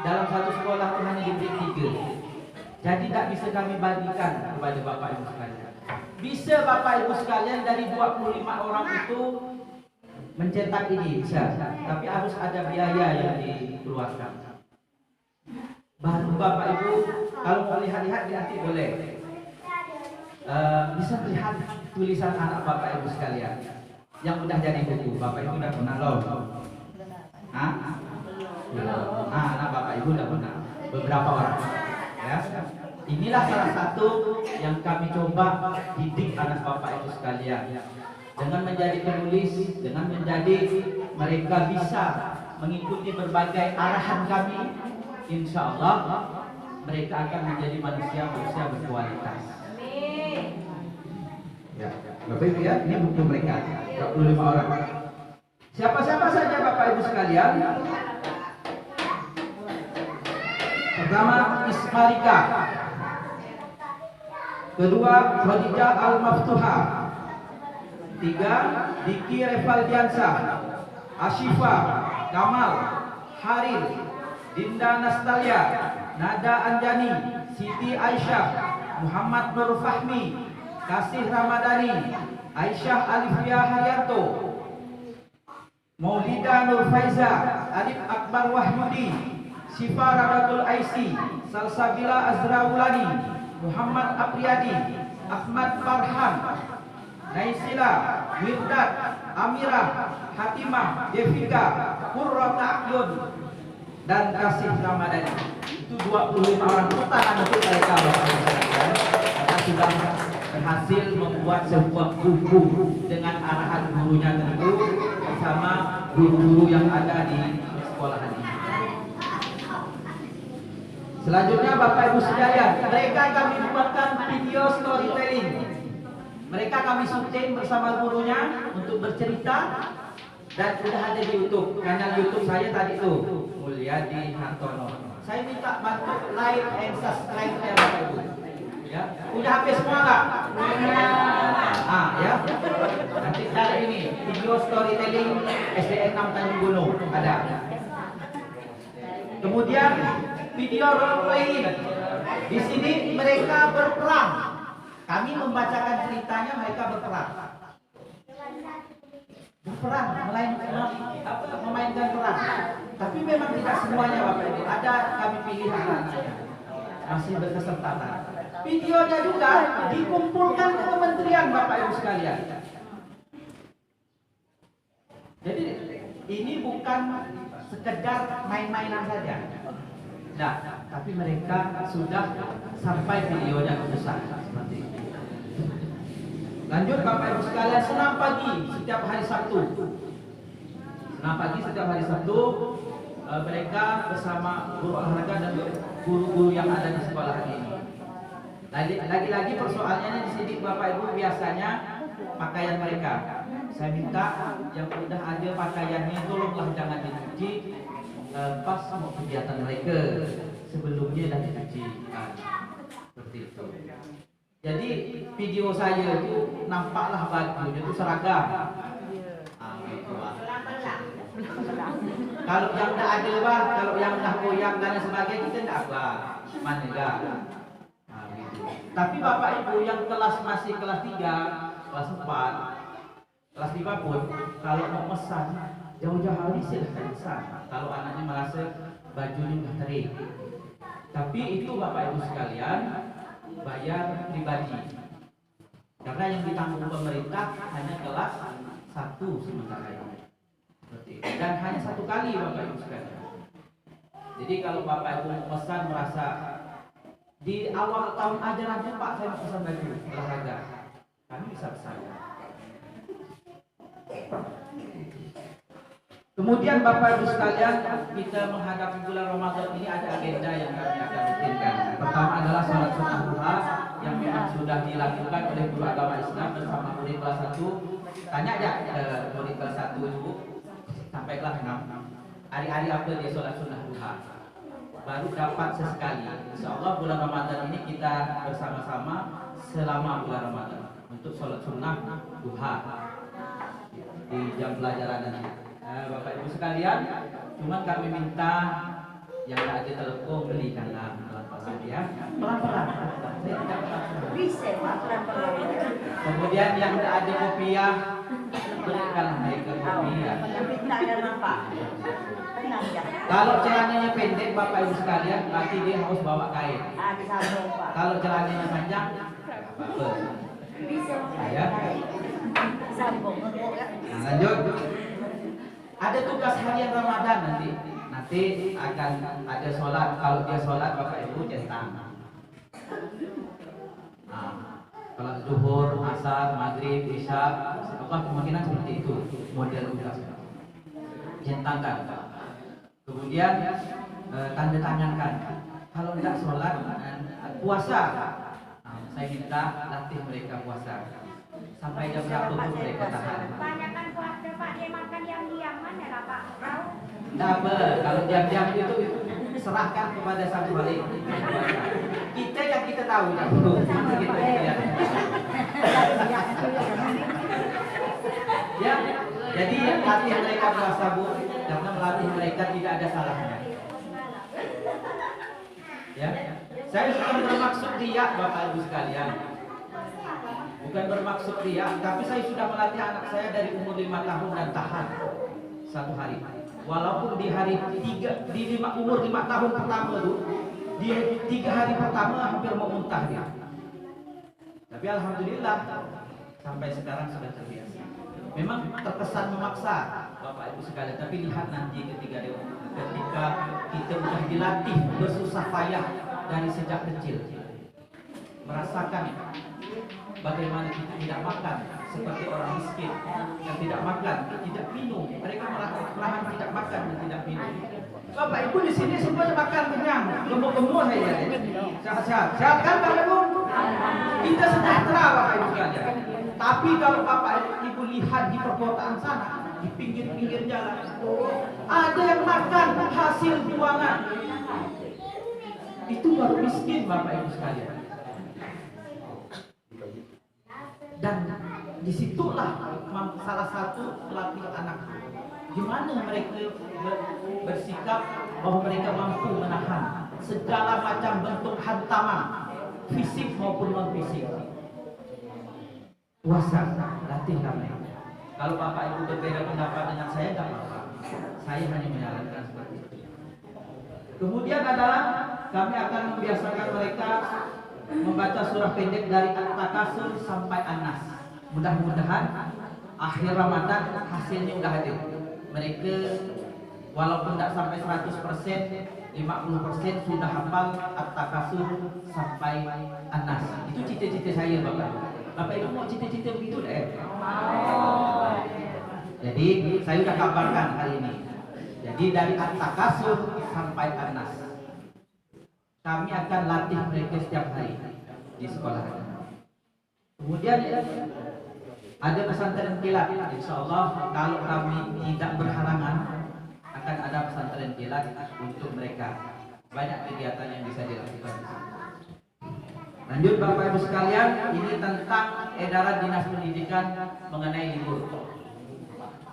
dalam satu sekolah itu hanya diberi 3. Jadi tidak bisa kami bagikan kepada Bapak Ibu sekalian. Bisa Bapak Ibu sekalian dari 25 orang itu mencetak ini bisa, tapi harus ada biaya yang dikeluarkan. Baru Bapak Ibu kalau mau lihat-lihat nanti boleh bisa lihat tulisan anak Bapak Ibu sekalian yang udah jadi buku. Bapak Ibu udah pernah loh? Anak Bapak Ibu udah pernah beberapa orang. Ya. Inilah salah satu yang kami coba didik anak Bapak Ibu sekalian. Dengan menjadi penulis, dengan menjadi mereka bisa mengikuti berbagai arahan kami, insya Allah mereka akan menjadi manusia-manusia berkualitas. Ya, Bapak Ibu ya, ini buku mereka, 25 orang. Siapa-siapa saja Bapak Ibu sekalian? Pertama, Ismarika. Kedua, Khadijah Al-Maftuha. 3, Diki Revaldiansa, Ashifa, Kamal, Haril, Dinda Nastalia, Nada Anjani, Siti Aisyah, Muhammad Nur Fahmi, Kasih Ramadhani, Aisyah Alifia Haryanto, Maulida Nur Faiza, Alif Akbar Wahyudi, Syifa Radatul Aisi, Salsabila Azraulani, Muhammad Apriyadi, Ahmad Farhan, Naisila, Wirdad, Amirah, Hatimah, Devika, Qurrata A'yun, dan Kasih Ramadhani. Itu 25 orang tangan untuk mereka karena sudah berhasil membuat sebuah buku dengan arahan gurunya tentu bersama guru-guru yang ada di sekolahan ini. Selanjutnya Bapak Ibu sekalian, mereka kami buatkan video storytelling. Mereka kami syuting bersama gurunya untuk bercerita dan sudah ada di YouTube. Kanal YouTube saya tadi tuh, Mulyadi Hartono. Saya minta bantu like and subscribe ya Bapak Ibu. Ya, udah habis semua nggak? Ya. Nanti cari ini video storytelling SDN 6 Tanjung Gunung ada. Kemudian video role playing. Di sini mereka berperang. Kami membacakan ceritanya, mereka berperang. Berperang, memainkan peran. Tapi memang tidak semuanya Bapak Ibu. Ada kami pilih anak-anaknya. Masih berkesempatan. Videonya juga dikumpulkan ke kementerian Bapak Ibu sekalian. Jadi ini bukan sekedar main-mainan saja. Nah, tapi mereka sudah sampai videonya ke besar seperti ini. Lanjut Bapak Ibu sekalian, senam pagi setiap hari Sabtu. Senam pagi setiap hari Sabtu, mereka bersama guru olahraga dan guru-guru yang ada di sekolah ini. Lagi-lagi persoalannya di sini Bapak Ibu biasanya pakaian mereka. Saya minta yang sudah ada pakaiannya tolonglah jangan dicuci, pas mau kegiatan mereka sebelumnya dah dicucikan seperti itu. Jadi video saya itu nampaklah bajunya itu seragam. Gitu, Pak. Kalau yang tak ada bah, kalau yang dah koyak dan sebagainya kita tak apa, mana enggak. Gitu. Tapi bapak ibu yang kelas masih kelas 3, kelas 4, kelas 5 pun kalau mau pesan jauh-jauh hari silahkan pesan. Kalau anaknya merasa bajunya dah kering. Tapi itu bapak ibu sekalian bayar pribadi. Karena yang ditanggung pemerintah hanya kelas 1 sementara ini. Dan hanya 1 kali bapak ibu sekalian. Jadi kalau bapak ibu pesan merasa di awal tahun ajaran itu Pak saya mau pesan baju olahraga, kami bisa pesan. Kemudian bapak ibu sekalian, kita menghadapi bulan Ramadan ini ada agenda yang kami akan rutinkan. Pertama adalah sholat sunnah duha yang memang sudah dilakukan oleh guru agama Islam bersama murid kelas 1. Tanya aja ke murid kelas 1 itu sampai kelas 6. Hari-hari apa dia sholat sunnah duha? Baru dapat sesekali. Insya Allah bulan Ramadan ini kita bersama-sama selama bulan Ramadan untuk sholat sunnah duha di jam pelajaran nanti. Bapak ibu sekalian, cuman kami minta yang ada telepon belikanlah pelan-pelan ya, pelan-pelan. Saya tidak Bisa pelan-pelan. Kemudian yang ada kopiah belikanlah mereka kopiah. Tapi tak ada nampak. Tenang ya. Kalau celananya pendek bapak ibu sekalian, berarti dia harus bawa kain. Disambung Pak. Kalau celananya panjang, apa? Bisa Ya. sambung. Nah, lanjut. Ada tugas harian Ramadan nanti. Nanti akan ada sholat. Kalau dia sholat bapak ibu centang. Nah, kalau zuhur, asar, maghrib, isya, apa kemungkinan seperti itu model tugas. Centangkan. Kemudian tanda tangankan. Kalau tidak sholat, puasa. Nah, saya minta latih mereka puasa. Sampai jam berapa pun mereka tahan. Banyakan puasa Pak, dia makan yang diaman ya lah Pak. Tahu? Tidak apa, kalau diam-diam itu serahkan kepada sang Khalik. Kita yang kita tahu tidak perlu kita lihat. Ya, jadi latih mereka puasa bu, karena melatih mereka tidak ada salahnya. Ya, saya bukan bermaksud riak bapak ibu sekalian. Bukan bermaksud riak, tapi saya sudah melatih anak saya dari umur 5 tahun dan tahan 1 hari. Walaupun di hari 3, umur 5 tahun pertama itu, di 3 hari pertama hampir mau muntah dia. Tapi alhamdulillah sampai sekarang sudah terbiasa. Memang terkesan memaksa bapak ibu sekalian, tapi lihat nanti ketika kita sudah dilatih bersusah payah dari sejak kecil, merasakan bagaimana kita tidak makan seperti orang miskin yang tidak makan, tidak minum. Mereka merasakan tidak makan dan tidak minum. Bapak ibu di sini semuanya makan kenyang, gemuk-gemuk saja, sehat-sehat. Sehat kan Bapak Ibu? Kita sejahtera Bapak Ibu sekalian. Tapi kalau Bapak Ibu lihat di perkotaan sana, di pinggir-pinggir jalan, ada yang makan hasil buangan. Itu baru miskin Bapak Ibu sekalian. Dan disitulah salah satu pelatih anak. Gimana mereka bersikap bahwa mereka mampu menahan segala macam bentuk hantaman, fisik maupun non fisik. Puasa, latihlah mereka. Kalau bapak ibu berbeda pendapat dengan saya, tidak apa-apa. Saya hanya menyarankan seperti itu. Kemudian adalah kami akan membiasakan mereka membaca surah pendek dari At-Takasur sampai An-Nas. Mudah-mudahan akhir Ramadan hasilnya udah ada. Mereka walaupun tidak sampai 100%, 50% sudah hafal At-Takasur sampai An-Nas. Itu cita-cita saya Bapak. Bapak Ibu mau cita-cita begitu deh. Jadi saya sudah kabarkan hari ini. Jadi dari At-Takasur sampai An-Nas, kami akan latih mereka setiap hari di sekolah. Kemudian ada pesantren kilat. Insya Allah kalau kami tidak berhalangan akan ada pesantren kilat untuk mereka. Banyak kegiatan yang bisa dilakukan di sini. Lanjut Bapak Ibu sekalian, ini tentang edaran Dinas Pendidikan mengenai libur.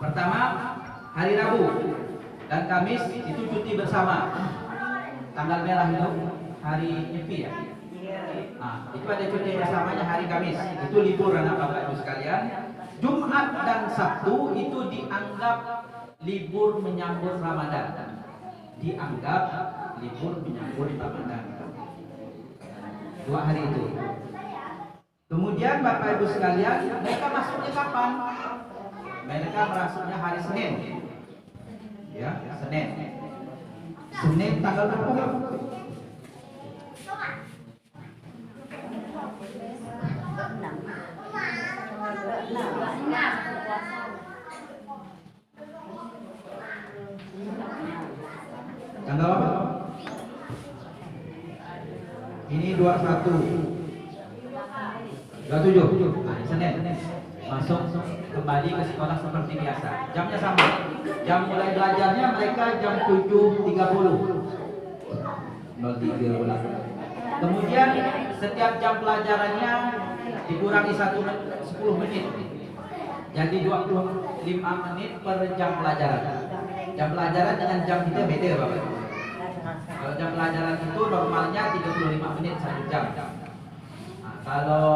Pertama, hari Rabu dan Kamis itu cuti bersama. Tanggal merah itu hari Nyepi ya. Nah, itu ada cuti bersamanya hari Kamis. Itu libur anak Bapak Ibu sekalian. Jumat dan Sabtu itu dianggap libur menyambut Ramadan. Dianggap libur menyambut Ramadan. 2 hari itu. Kemudian Bapak Ibu sekalian, mereka masuknya kapan? Mereka masuknya hari Senin. Ya, Senin. Senin tanggal berapa? Tanggal apa? Ini 21. 27. Nah, Senin. Masuk kembali ke sekolah seperti biasa. Jamnya sama. Jam mulai belajarnya mereka jam 7.30. 03. Kemudian setiap jam pelajarannya dikurangi 10 menit. Jadi 25 menit per jam pelajaran. Jam pelajaran dengan jam kita beda Bapak. Kalau jam pelajaran itu normalnya 35 menit 1 jam. Nah, kalau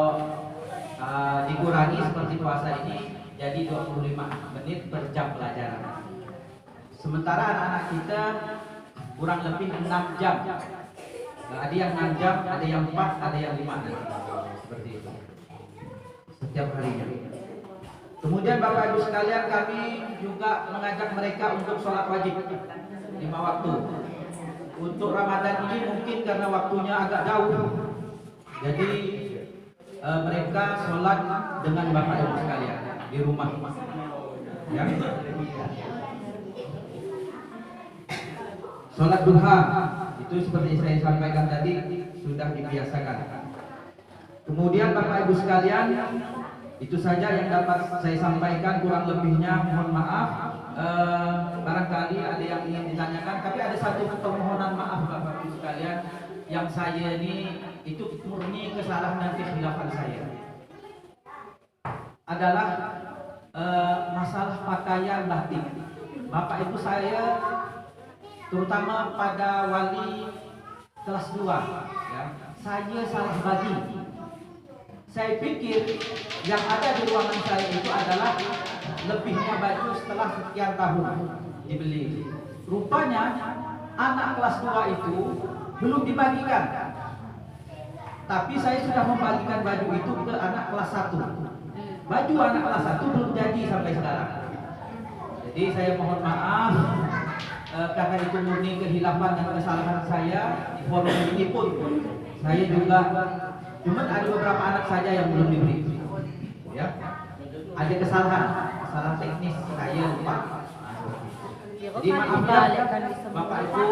dikurangi seperti puasa ini jadi 25 menit per jam pelajaran. Sementara anak-anak kita kurang lebih 6 jam. Nah, ada yang 6 jam, ada yang 4, ada yang 5 nanti. Seperti itu. Setiap harinya. Kemudian Bapak Ibu sekalian, kami juga mengajak mereka untuk sholat wajib 5 waktu. Untuk Ramadan ini mungkin karena waktunya agak jauh, jadi mereka sholat dengan Bapak Ibu sekalian di rumah. Ya. Sholat duha itu seperti saya sampaikan tadi sudah dibiasakan. Kemudian Bapak Ibu sekalian, itu saja yang dapat saya sampaikan, kurang lebihnya mohon maaf. Barangkali ada yang ingin ditanyakan, tapi ada satu permohonan maaf Bapak Ibu sekalian, yang saya ini itu murni kesalahan dan kekhilafan saya. Adalah masalah pakaian batik. Bapak Ibu saya, terutama pada wali kelas 2, ya, saya salah bagi. Saya pikir yang ada di ruangan saya itu adalah lebihnya baju setelah sekian tahun dibeli. Rupanya anak kelas 2 itu belum dibagikan. Tapi saya sudah membagikan baju itu ke anak kelas 1. Baju anak kelas 1 belum jadi sampai sekarang. Jadi saya mohon maaf karena itu murni kehilafan dan kesalahan saya. Di forum ini pun saya juga cuma ada beberapa anak saja yang belum diberi. Ya. Ada kesalahan teknis saya lupa. Jadi maaf ya Bapak Ibu,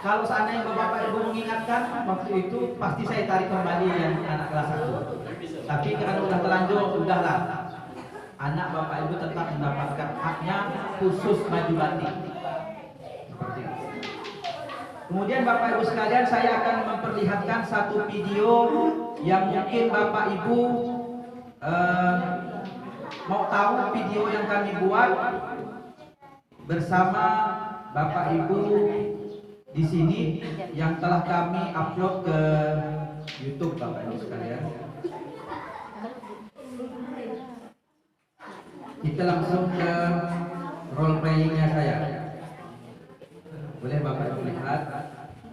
kalau seandainya Bapak Ibu mengingatkan waktu itu pasti saya tarik kembali yang anak kelas 1. Tapi karena sudah terlanjur, sudahlah. Anak Bapak Ibu tetap mendapatkan haknya khusus baju batik. Seperti itu. Kemudian Bapak Ibu sekalian, saya akan memperlihatkan satu video yang mungkin Bapak Ibu mau tahu video yang kami buat bersama Bapak Ibu di sini yang telah kami upload ke YouTube Bapak Ibu sekalian. Kita langsung ke role playingnya saya. Boleh Bapak Ibu lihat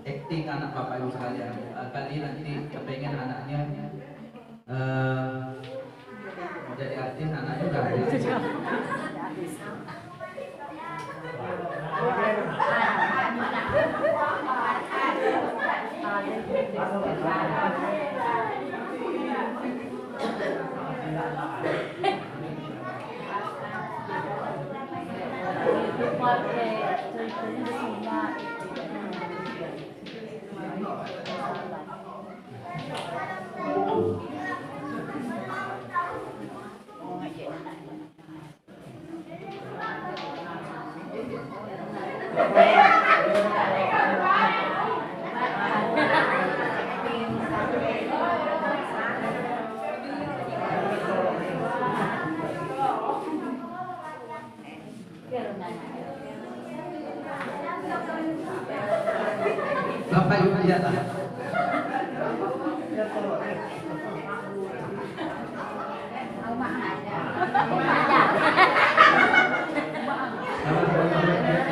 acting anak Bapak Ibu sekalian. Kali nanti kepengen anaknya jadi artis, anaknya udah ada. lihat lah.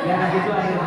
Ya gitu aja.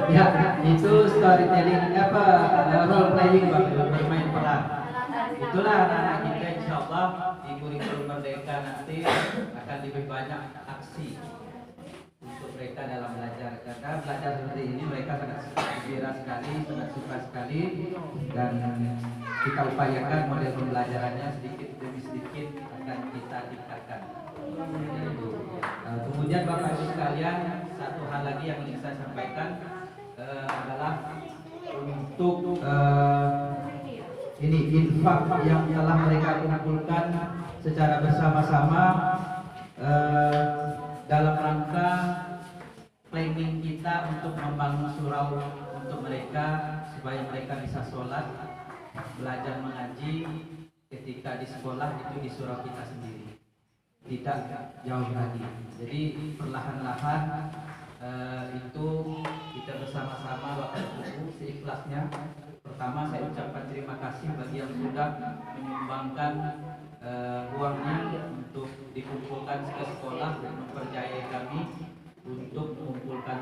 Ya, itu storytelling apa role playing Bang, bermain peran. Itulah anak-anak kita insya Allah di kurikulum merdeka nanti akan lebih banyak aksi untuk mereka dalam belajar. Karena belajar seperti ini mereka sangat gembira sekali, sangat suka sekali, dan kita upayakan model pembelajarannya sedikit demi sedikit akan kita tingkatkan. Kemudian Bapak Ibu sekalian, satu hal lagi yang ingin saya sampaikan, adalah untuk ini infak yang telah mereka kumpulkan secara bersama-sama dalam rangka planning kita untuk membangun surau untuk mereka supaya mereka bisa sholat, belajar mengaji ketika di sekolah itu di surau kita sendiri, tidak jauh lagi. Jadi perlahan-lahan itu kita bersama-sama Bapak Ibu seikhlasnya. Pertama saya ucapkan terima kasih bagi yang sudah menyumbangkan uangnya untuk dikumpulkan ke sekolah dan mempercayai kami untuk mengumpulkan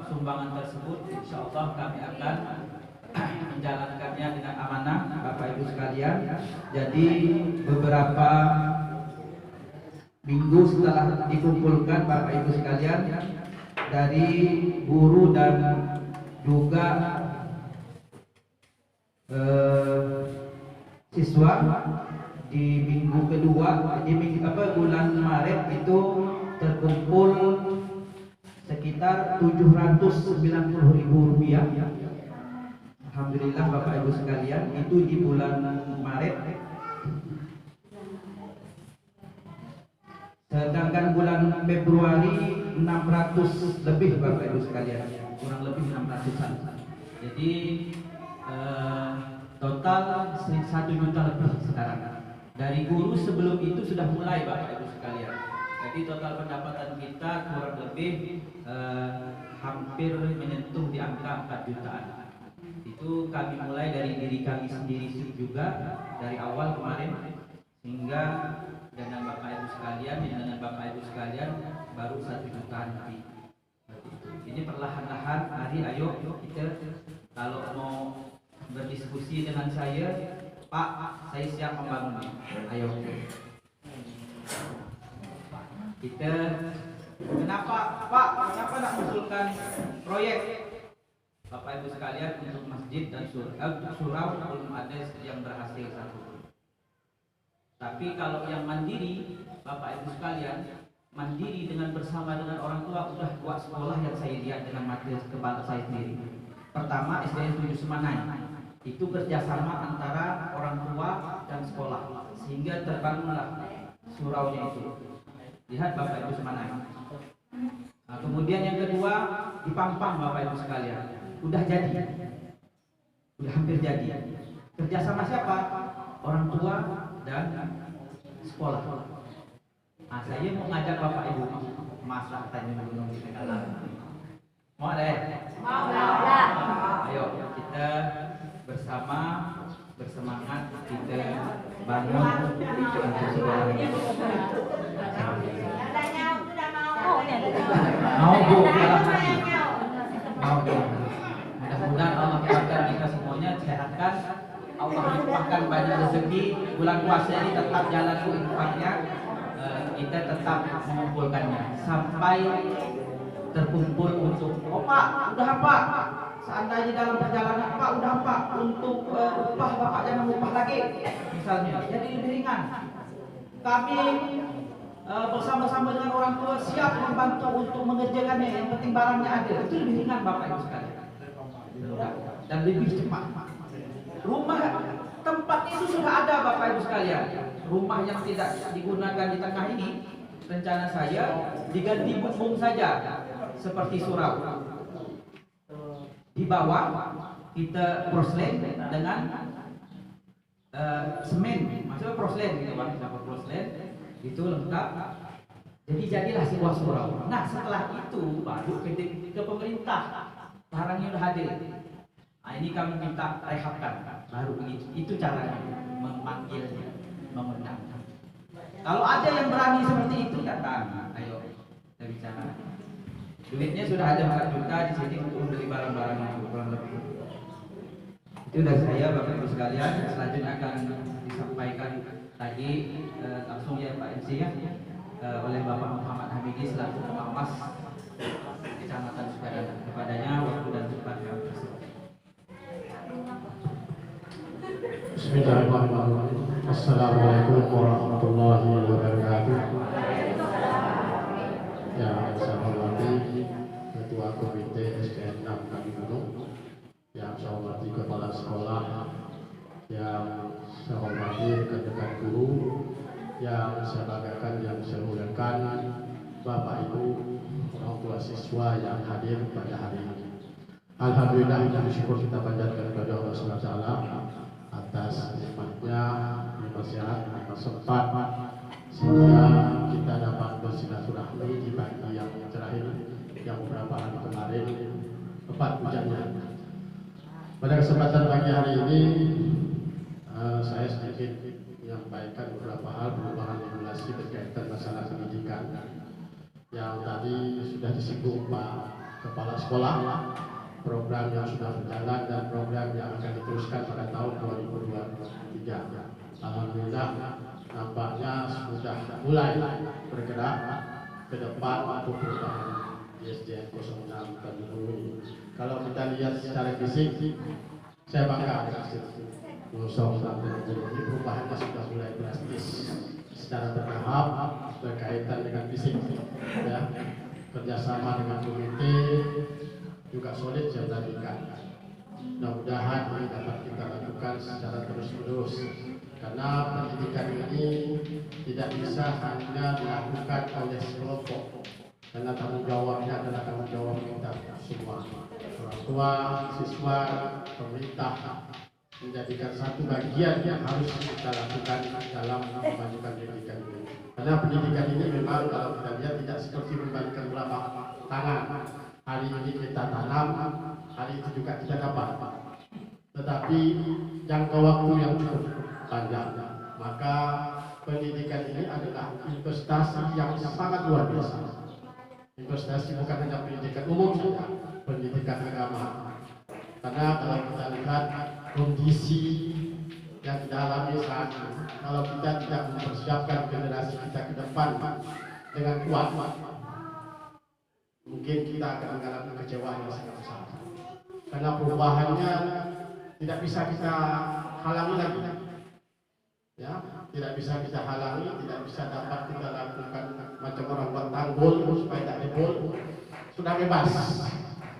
sumbangan tersebut. Insya Allah kami akan menjalankannya dengan amanah Bapak Ibu sekalian. Jadi beberapa minggu setelah dikumpulkan Bapak Ibu sekalian dari guru dan juga siswa di minggu kedua di bulan Maret itu terkumpul sekitar Rp790.000. Alhamdulillah Bapak Ibu sekalian, itu di bulan Maret. Sedangkan bulan Februari 600 lebih Bapak Ibu sekalian, kurang lebih 600-an. Jadi total 1 juta lebih sekarang. Dari guru sebelum itu sudah mulai Bapak Ibu sekalian. Jadi total pendapatan kita kurang lebih hampir menyentuh di angka 4 jutaan. Itu kami mulai dari diri kami sendiri juga dari awal kemarin, sehingga dengan Bapak Ibu sekalian baru 1 jutaan lebih. Ini perlahan-lahan hari, ayo kita kalau mau berdiskusi dengan saya, Pak, saya siap membangun. Ayo kita, kenapa Pak, kenapa nak mengusulkan proyek Bapak Ibu sekalian untuk masjid dan surau belum ada yang berhasil satu. Tapi kalau yang mandiri Bapak Ibu sekalian, mandiri dengan bersama dengan orang tua, udah buat sekolah yang saya lihat dengan mata kepala saya sendiri. Pertama SDN 7 Semanai, itu kerjasama antara orang tua dan sekolah sehingga terbangunlah suraunya itu. Lihat Bapak Ibu Semanai. Nah, kemudian yang kedua di Pampang Bapak Ibu sekalian, udah hampir jadi. Kerjasama siapa? Orang tua dan sekolah. Nah, saya mau ngajak Bapak Ibu masak tanya gunung di Tegalan. Mau ada? Mau. Ayo kita bersama bersemangat kita bangun untuk sekolah ini. Mau Bu, dalam hati. Mau Bu. Mudah-mudahan Allah kuatkan kita semuanya, sehatkan. Allah limpahkan banyak rezeki. Bulan puasa ini tetap jalan infaknya. Kita tetap mengumpulkannya sampai terkumpul untuk Pak, udah apa? Seandainya dalam perjalanan Pak, udah apa? Untuk upah Bapak jangan upah lagi misalnya, jadi lebih ringan. Kami bersama-sama dengan orang tua siap membantu untuk mengerjakannya, yang penting barangnya ada. Itu lebih ringan Bapak Ibu sekalian dan lebih cepat. Rumah tempat itu sudah ada Bapak Ibu sekalian. Rumah yang tidak digunakan di tengah ini, rencana saya diganti bumbung saja seperti surau. Di bawah kita proslen dengan semen, maksudnya proslen gitu Pak, dapat proslen itu lengkap. Jadi jadilah sebuah surau. Nah setelah itu baru ke pemerintah, barangnya udah hadir. Nah ini kami minta rehabkan, baru begitu. Itu caranya memanggilnya, mengundang. Kalau ada yang berani seperti itu datang, ayo kita bicara. Duitnya sudah ada 4 juta di sini untuk membeli barang-barang yang kurang lebih. Itu dari saya Bapak Ibu sekalian. Selanjutnya akan disampaikan tadi langsung ya Pak MC ya, oleh Bapak Muhammad Hamidi selaku Pengawas Kecamatan Sukadana. Kepadanya waktu dan tempat kami tersebut. Bismillahirrahmanirrahim. Assalamualaikum warahmatullahi wabarakatuh. Yang saya hormati Ketua Ketua Komite SDN 6 Kami Gunung, yang saya hormati Kepala Sekolah, yang saya hormati rekan-rekan guru, yang saya banggakan, yang saya muliakan, Bapak Ibu, orang tua siswa yang hadir pada hari ini. Alhamdulillah, bersyukur kita panjatkan kepada Allah SWT atas nikmatnya, nikmat sehat, nikmat sempat, sehingga kita dapat bersilaturahmi di pagi yang terakhir, yang beberapa hari kemarin tepat hujannya. Pada kesempatan pagi hari ini, saya sedikit menyampaikan beberapa hal perubahan regulasi berkaitan masalah pendidikan yang tadi sudah disinggung Pak Kepala Sekolah, program yang sudah berjalan dan program yang akan diteruskan pada tahun 2023. Alhamdulillah, nampaknya sudah mulai bergerak ke depan untuk perubahan di SDN 06 Tanjung ini. Kalau kita lihat secara fisik, saya bangga dengan Nusok sampai ini perubahannya sudah mulai drastis secara bertahap berkaitan dengan fisik, ya, kerjasama dengan komite juga solid saya tadikan. Mudah-mudahan ini dapat kita lakukan secara terus-menerus, karena pendidikan ini tidak bisa hanya dilakukan oleh sekelompok, karena tanggung jawabnya adalah tanggung jawab kita semua, orang tua, siswa, pemerintah, menjadikan satu bagian yang harus kita lakukan dalam memajukan pendidikan ini. Karena pendidikan ini memang kalau kita lihat tidak seperti membagikan telapak tangan. Hari ini kita tanam, hari itu juga kita dapat. Tetapi jangka waktu yang cukup panjang. Maka pendidikan ini adalah investasi yang sangat luar biasa. Investasi bukan hanya pendidikan umum saja, pendidikan agama. Karena kalau kita lihat kondisi yang kita alami saat ini, kalau kita tidak mempersiapkan generasi kita ke depan dengan kuat, mungkin kita akan mengalami kekecewaan yang sangat besar. Karena perubahannya tidak bisa kita halangi lagi, ya, tidak bisa kita halangi, tidak bisa dapat kita lakukan macam orang buat tanggul supaya tak jebol. Sudah bebas.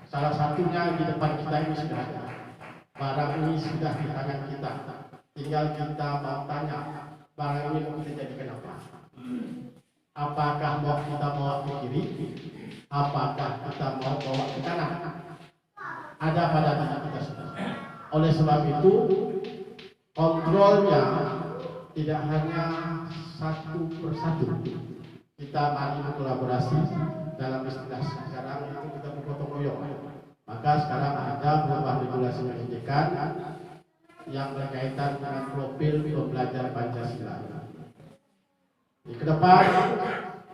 Salah satunya di depan kita ini sudah ada. Barang ini sudah di tangan kita. Tinggal kita mau tanya, barang ini mau kita jadikan apa? Apakah mau kita bawa ke kiri? Apakah kita mau bawa ke kanan? Ada pada tangan kita semua. Oleh sebab itu, kontrolnya tidak hanya satu persatu. Kita mari berkolaborasi, dalam istilah sekarang itu kita bergotong royong. Maka sekarang ada perubahan regulasi pendidikan yang berkaitan dengan profil pembelajar Pancasila. Di ke depan,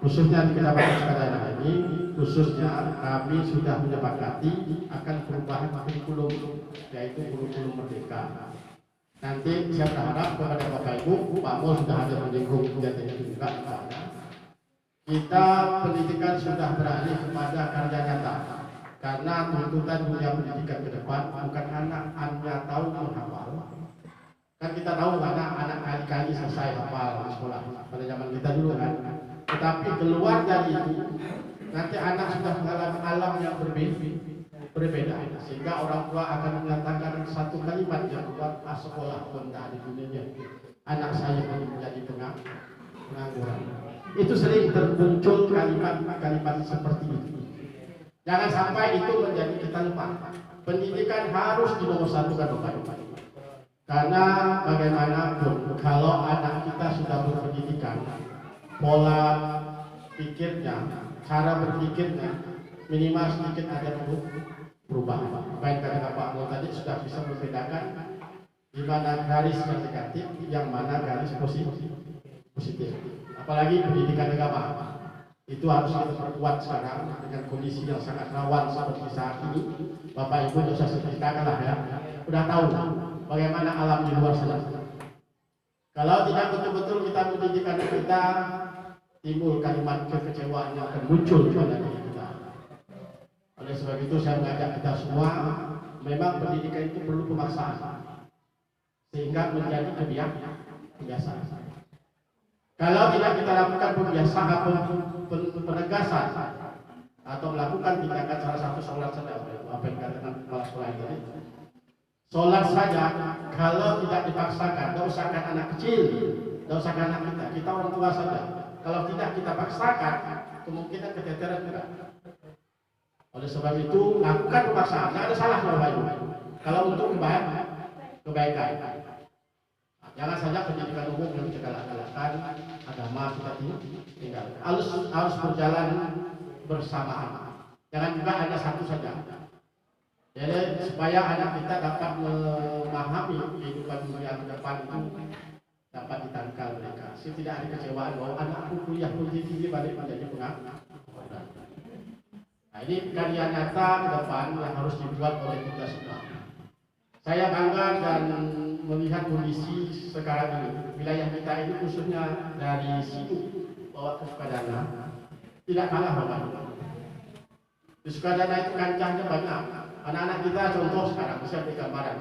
khususnya di kedapatan sekarang ini, khususnya kami sudah menyepakati akan perubahan kurikulum, yaitu kurikulum merdeka. Nanti saya berharap kepada Bapak Ibu, Pak Mul sudah ada menyinggung kegiatannya juga. Kita pendidikan sudah beralih kepada karya nyata. Karena tuntutan dunia pendidikan ke depan bukan anak hanya tahu menghafal. Kan kita tahu anak kali-kali selesai hafal di sekolah pada zaman kita dulu kan. Tetapi keluar dari itu, nanti anak sudah mengalami alam yang berbeda. Sehingga orang tua akan mengatakan satu kalimat yang buat sekolah rendah di dunia. Anak saya menjadi pengangguran. Itu sering termuncul kalimat-kalimat seperti itu. Jangan sampai itu menjadi kita lupa. Pendidikan harus dinomorsatukan Bapak. Karena bagaimanapun kalau anak kita sudah berpendidikan, pola pikirnya, cara berpikirnya minimal sedikit ada perubahan. Baik karena Pak Mul tadi sudah bisa membedakan di mana garis yang negatif, yang mana garis positif. Apalagi pendidikan agama. Itu harus kita perkuat sekarang dengan kondisi yang sangat rawan seperti saat ini. Bapak Ibu sudah ceritakan lah ya, sudah tahu bagaimana alam di luar sana. Kalau tidak betul-betul kita pendidikan kita, timbul kalimat kekecewaan yang akan muncul pada diri kita. Oleh sebab itu saya mengajak kita semua, memang pendidikan itu perlu pemaksaan sehingga menjadi kebiasaan. Kalau tidak kita lakukan pembiasaan penegasan, atau melakukan tindakan salah satu sholat saja, apa yang dikatakan kepala sekolah itu. Sholat saja, kalau tidak dipaksakan, tidak usahkan anak kecil, tidak usahkan anak kita orang tua saja. Kalau tidak kita paksakan, kemungkinan keteteran juga. Oleh sebab itu, lakukan pemaksaan, tidak ada salah Bapak Ibu. Kalau untuk kebaikan. Jangan saja pendidikan umum yang kita galak-galakkan, agama kita tinggal. Harus berjalan bersamaan. Jangan juga hanya satu saja. Jadi supaya anak kita dapat memahami kehidupan dunia ke depan itu dapat ditangkal mereka. Saya tidak ada kecewaan bahwa anakku kuliah tinggi balik menjadi pengangguran. Nah, ini karya nyata ke depan yang harus dibuat oleh kita semua. Saya bangga dan melihat kondisi sekarang ini. Wilayah kita ini khususnya dari Situ bawa ke Sukadana tidak kalah Bapak. Di Sukadana itu kancahnya banyak. Anak-anak kita contoh sekarang bisa beri gambaran.